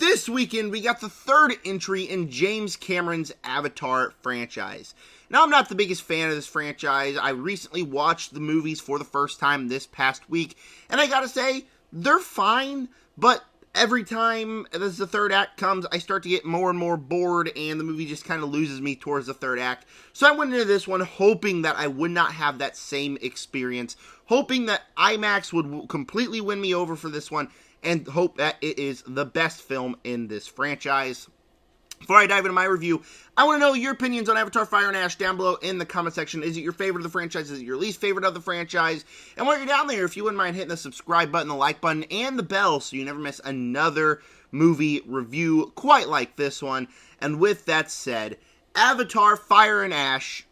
This weekend, we got the third entry in James Cameron's Avatar franchise. Now, I'm not the biggest fan of this franchise. I recently watched the movies for the first time this past week, and I gotta say, they're fine, but every time as the third act comes, I start to get more and more bored, and the movie just kind of loses me towards the third act. So I went into this one hoping that I would not have that same experience, hoping that IMAX would completely win me over for this one, and hope that it is the best film in this franchise. Before I dive into my review, I want to know your opinions on Avatar Fire and Ash down below in the comment section. Is it your favorite of the franchise? Is it your least favorite of the franchise? And while you're down there, if you wouldn't mind hitting the subscribe button, the like button, and the bell so you never miss another movie review quite like this one. And with that said, Avatar Fire and Ash,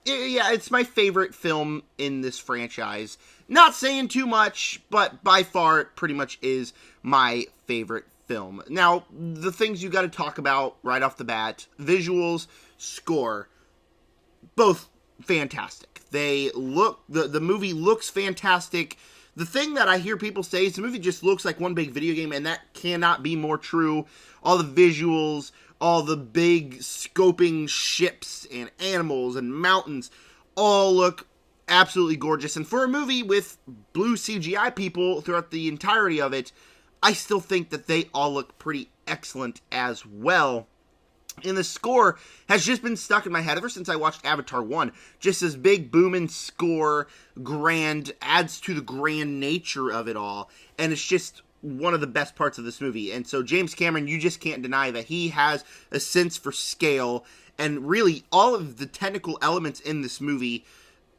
yeah, it's my favorite film in this franchise. Not saying too much, but by far it pretty much is my favorite film. Now, the things you got to talk about right off the bat: visuals, score, both fantastic. The movie looks fantastic. The thing that I hear people say is the movie just looks like one big video game, and that cannot be more true. All the visuals, all the big scoping ships and animals and mountains all look absolutely gorgeous. And for a movie with blue CGI people throughout the entirety of it, I still think that they all look pretty excellent as well. And the score has just been stuck in my head ever since I watched Avatar 1. Just this big booming score, grand, adds to the grand nature of it all. And it's just one of the best parts of this movie. And so James Cameron, you just can't deny that he has a sense for scale. And really, all of the technical elements in this movie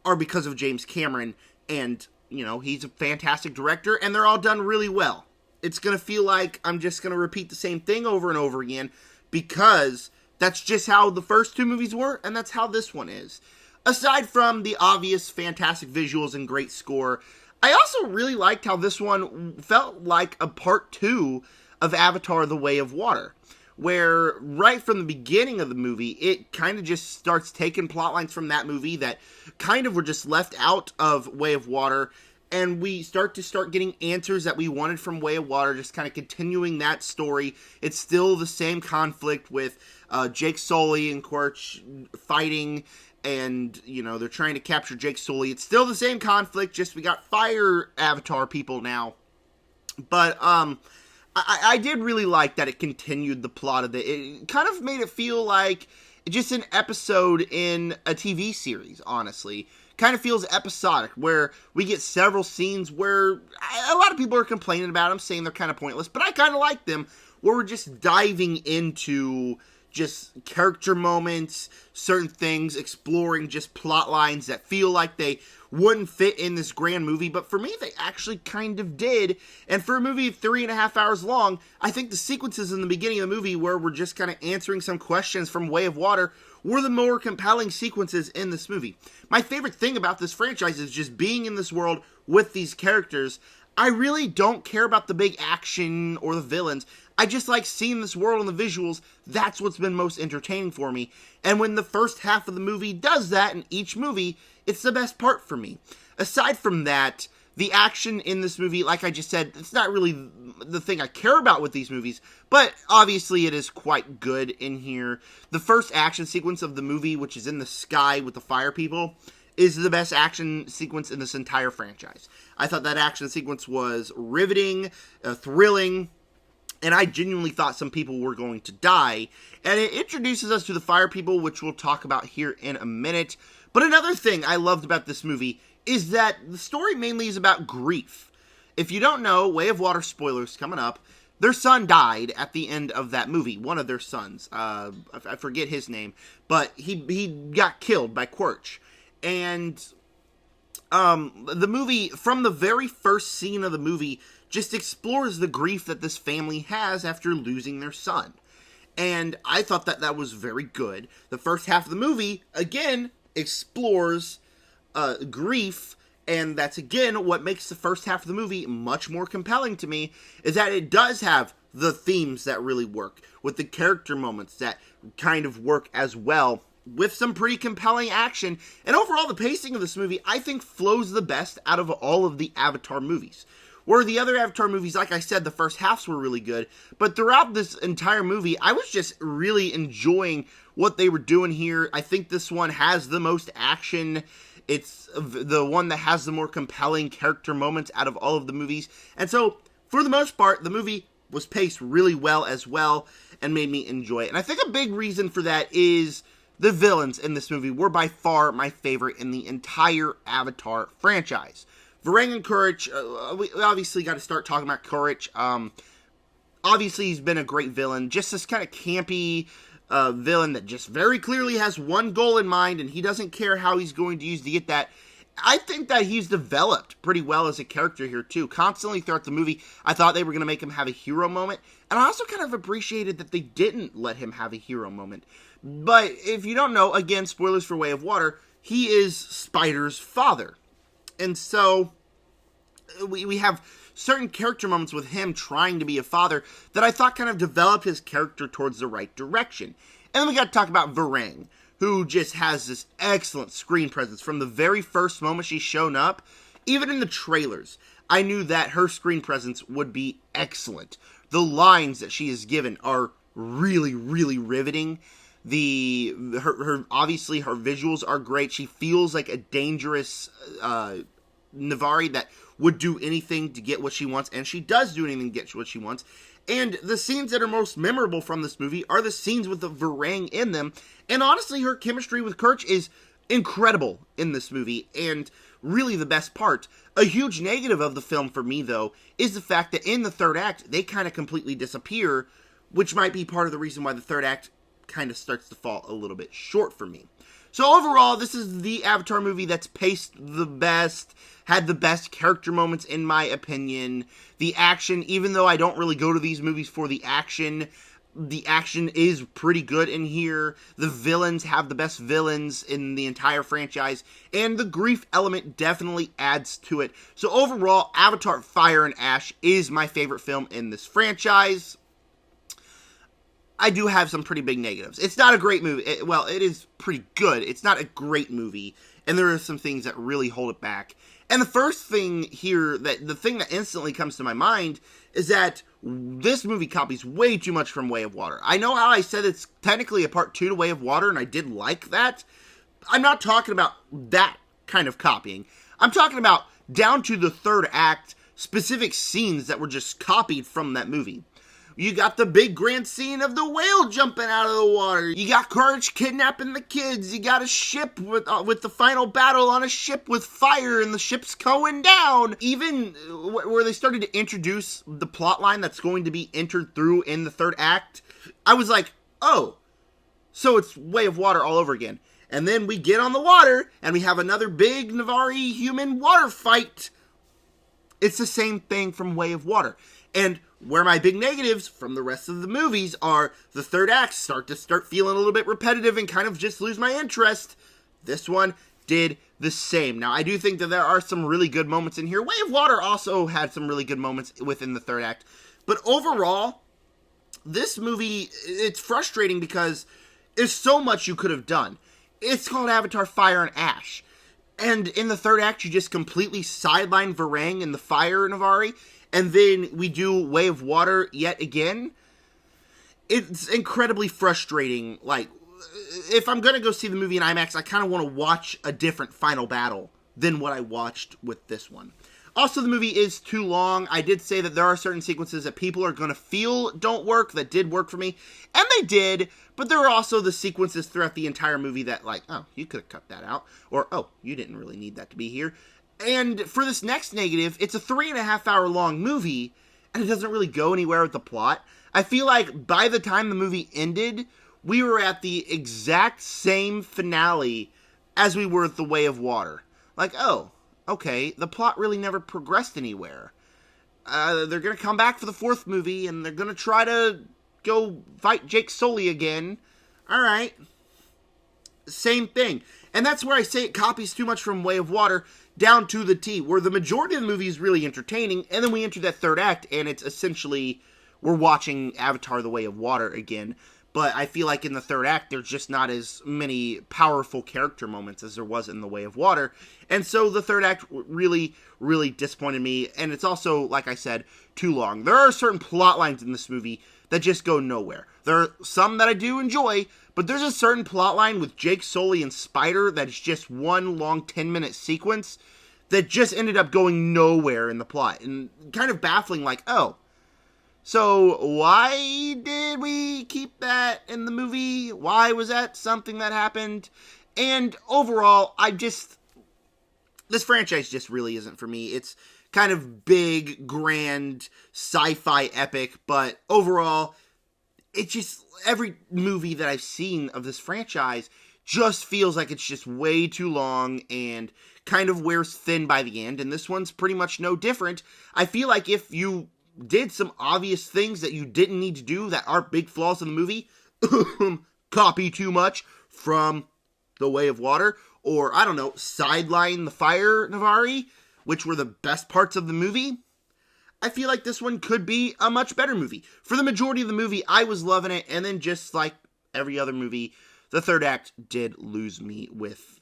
are because of James Cameron. And, you know, he's a fantastic director, and they're all done really well. It's going to feel like I'm just going to repeat the same thing over and over again, because that's just how the first two movies were, and that's how this one is. Aside from the obvious fantastic visuals and great score, I also really liked how this one felt like a part two of Avatar: The Way of Water, where right from the beginning of the movie, it kind of just starts taking plot lines from that movie that kind of were just left out of Way of Water, and we start getting answers that we wanted from Way of Water, just kind of continuing that story. It's still the same conflict with Jake Sully and Quaritch fighting, and, you know, they're trying to capture Jake Sully. It's still the same conflict, just we got fire avatar people now. But, I did really like that it continued the plot of it. It kind of made it feel like just an episode in a TV series, honestly. Kind of feels episodic, where we get several scenes where a lot of people are complaining about them, saying they're kind of pointless, but I kind of like them, where we're just diving into just character moments, certain things, exploring just plot lines that feel like they wouldn't fit in this grand movie, but for me, they actually kind of did. And for a movie 3.5 hours long, I think the sequences in the beginning of the movie where we're just kind of answering some questions from Way of Water were the more compelling sequences in this movie. My favorite thing about this franchise is just being in this world with these characters. I really don't care about the big action or the villains. I just like seeing this world and the visuals. That's what's been most entertaining for me. And when the first half of the movie does that in each movie, it's the best part for me. Aside from that, the action in this movie, like I just said, it's not really the thing I care about with these movies, but obviously it is quite good in here. The first action sequence of the movie, which is in the sky with the fire people, is the best action sequence in this entire franchise. I thought that action sequence was riveting, thrilling, and I genuinely thought some people were going to die. And it introduces us to the fire people, which we'll talk about here in a minute. But another thing I loved about this movie is that the story mainly is about grief. If you don't know, Way of Water, spoilers coming up, their son died at the end of that movie. One of their sons. I forget his name. But he got killed by Quaritch. And the movie, from the very first scene of the movie, just explores the grief that this family has after losing their son. And I thought that that was very good. The first half of the movie, again, explores grief, and that's, again, what makes the first half of the movie much more compelling to me, is that it does have the themes that really work, with the character moments that kind of work as well, with some pretty compelling action. And overall, the pacing of this movie, I think, flows the best out of all of the Avatar movies. Where the other Avatar movies, like I said, the first halves were really good, but throughout this entire movie, I was just really enjoying what they were doing here. I think this one has the most action. It's the one that has the more compelling character moments out of all of the movies. And so, for the most part, the movie was paced really well as well and made me enjoy it. And I think a big reason for that is the villains in this movie were by far my favorite in the entire Avatar franchise. Varang and Courage, we obviously got to start talking about Courage. Obviously, he's been a great villain. Just this kind of campy villain that just very clearly has one goal in mind, and he doesn't care how he's going to use to get that. I think that he's developed pretty well as a character here, too. Constantly throughout the movie, I thought they were going to make him have a hero moment, and I also kind of appreciated that they didn't let him have a hero moment. But if you don't know, again, spoilers for Way of Water, he is Spider's father. And so, we have certain character moments with him trying to be a father that I thought kind of developed his character towards the right direction. And then we got to talk about Varang, who just has this excellent screen presence. From the very first moment she's shown up, even in the trailers, I knew that her screen presence would be excellent. The lines that she is given are really, really riveting. Obviously her visuals are great. She feels like a dangerous Na'vi that would do anything to get what she wants, and she does do anything to get what she wants. And the scenes that are most memorable from this movie are the scenes with the Varang in them. And honestly, her chemistry with Courage is incredible in this movie, and really the best part. A huge negative of the film for me, though, is the fact that in the third act, they kind of completely disappear, which might be part of the reason why the third act kind of starts to fall a little bit short for me. So overall, this is the Avatar movie that's paced the best, had the best character moments in my opinion. The action, even though I don't really go to these movies for the action is pretty good in here. The villains have the best villains in the entire franchise, and the grief element definitely adds to it. So overall, Avatar Fire and Ash is my favorite film in this franchise. I do have some pretty big negatives. It's not a great movie. It is pretty good. It's not a great movie, and there are some things that really hold it back. And the first thing here, the thing that instantly comes to my mind, is that this movie copies way too much from Way of Water. I know how I said it's technically a part 2 to Way of Water, and I did like that. I'm not talking about that kind of copying. I'm talking about down to the third act, specific scenes that were just copied from that movie. You got the big grand scene of the whale jumping out of the water. You got Courage kidnapping the kids. You got a ship with the final battle on a ship with fire and the ship's going down. Even where they started to introduce the plot line that's going to be entered through in the third act, I was like, oh, so it's Way of Water all over again. And then we get on the water and we have another big Na'vi human water fight. It's the same thing from Way of Water. And where my big negatives from the rest of the movies are, the third act start feeling a little bit repetitive and kind of just lose my interest. This one did the same. Now, I do think that there are some really good moments in here. Way of Water also had some really good moments within the third act. But overall, this movie, it's frustrating because there's so much you could have done. It's called Avatar Fire and Ash. And in the third act, you just completely sideline Varang and the fire Na'vi. And then we do Way of Water yet again. It's incredibly frustrating. Like, if I'm going to go see the movie in IMAX, I kind of want to watch a different final battle than what I watched with this one. Also, the movie is too long. I did say that there are certain sequences that people are going to feel don't work, that did work for me. And they did, but there are also the sequences throughout the entire movie that, like, oh, you could have cut that out. Or, oh, you didn't really need that to be here. And for this next negative, it's a 3.5 hour long movie, and it doesn't really go anywhere with the plot. I feel like by the time the movie ended, we were at the exact same finale as we were at The Way of Water. Like, oh, okay, the plot really never progressed anywhere. They're going to come back for the fourth movie, and they're going to try to go fight Jake Sully again. Alright. Same thing. And that's where I say it copies too much from Way of Water, down to the T, where the majority of the movie is really entertaining, and then we enter that third act, and it's essentially, we're watching Avatar The Way of Water again. but I feel like in the third act, there's just not as many powerful character moments as there was in The Way of Water. And so the third act really, really disappointed me. And it's also, like I said, too long. There are certain plot lines in this movie that just go nowhere. There are some that I do enjoy, but there's a certain plot line with Jake Sully and Spider that's just one long 10-minute sequence that just ended up going nowhere in the plot. And kind of baffling, like, oh, so why did we keep that in the movie? Why was that something that happened? And overall, this franchise just really isn't for me. It's kind of big, grand, sci-fi epic, but overall, it just, every movie that I've seen of this franchise just feels like it's just way too long and kind of wears thin by the end, and this one's pretty much no different. I feel like if you did some obvious things that you didn't need to do that are big flaws in the movie, copy too much from The Way of Water, or, I don't know, sideline the Fire Navari, which were the best parts of the movie, I feel like this one could be a much better movie. For the majority of the movie, I was loving it, and then just like every other movie, the third act did lose me with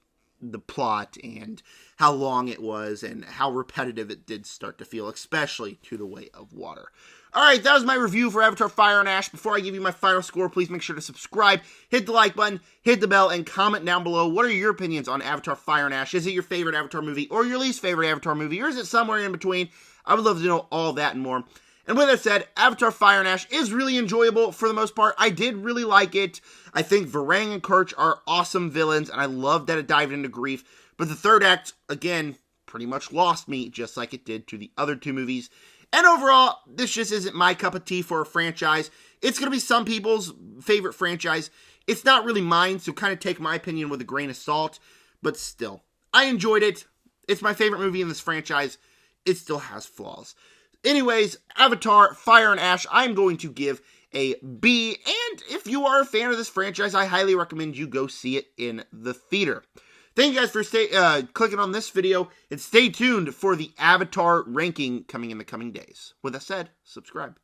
the plot and how long it was and how repetitive it did start to feel, especially to The Way of Water. Alright, that was my review for Avatar Fire and Ash. Before I give you my final score, please make sure to subscribe, hit the like button, hit the bell, and comment down below. What are your opinions on Avatar Fire and Ash? Is it your favorite Avatar movie or your least favorite Avatar movie, or is it somewhere in between? I would love to know all that and more. And with that said, Avatar Fire and Ash is really enjoyable for the most part. I did really like it. I think Varang and Kirch are awesome villains, and I love that it dived into grief. But the third act, again, pretty much lost me, just like it did to the other two movies. And overall, this just isn't my cup of tea for a franchise. It's going to be some people's favorite franchise. It's not really mine, so kind of take my opinion with a grain of salt. But still, I enjoyed it. It's my favorite movie in this franchise. It still has flaws. Anyways, Avatar Fire and Ash, I'm going to give a B. And if you are a fan of this franchise, I highly recommend you go see it in the theater. Thank you guys for clicking on this video, and stay tuned for the Avatar ranking coming in the coming days. With that said, subscribe.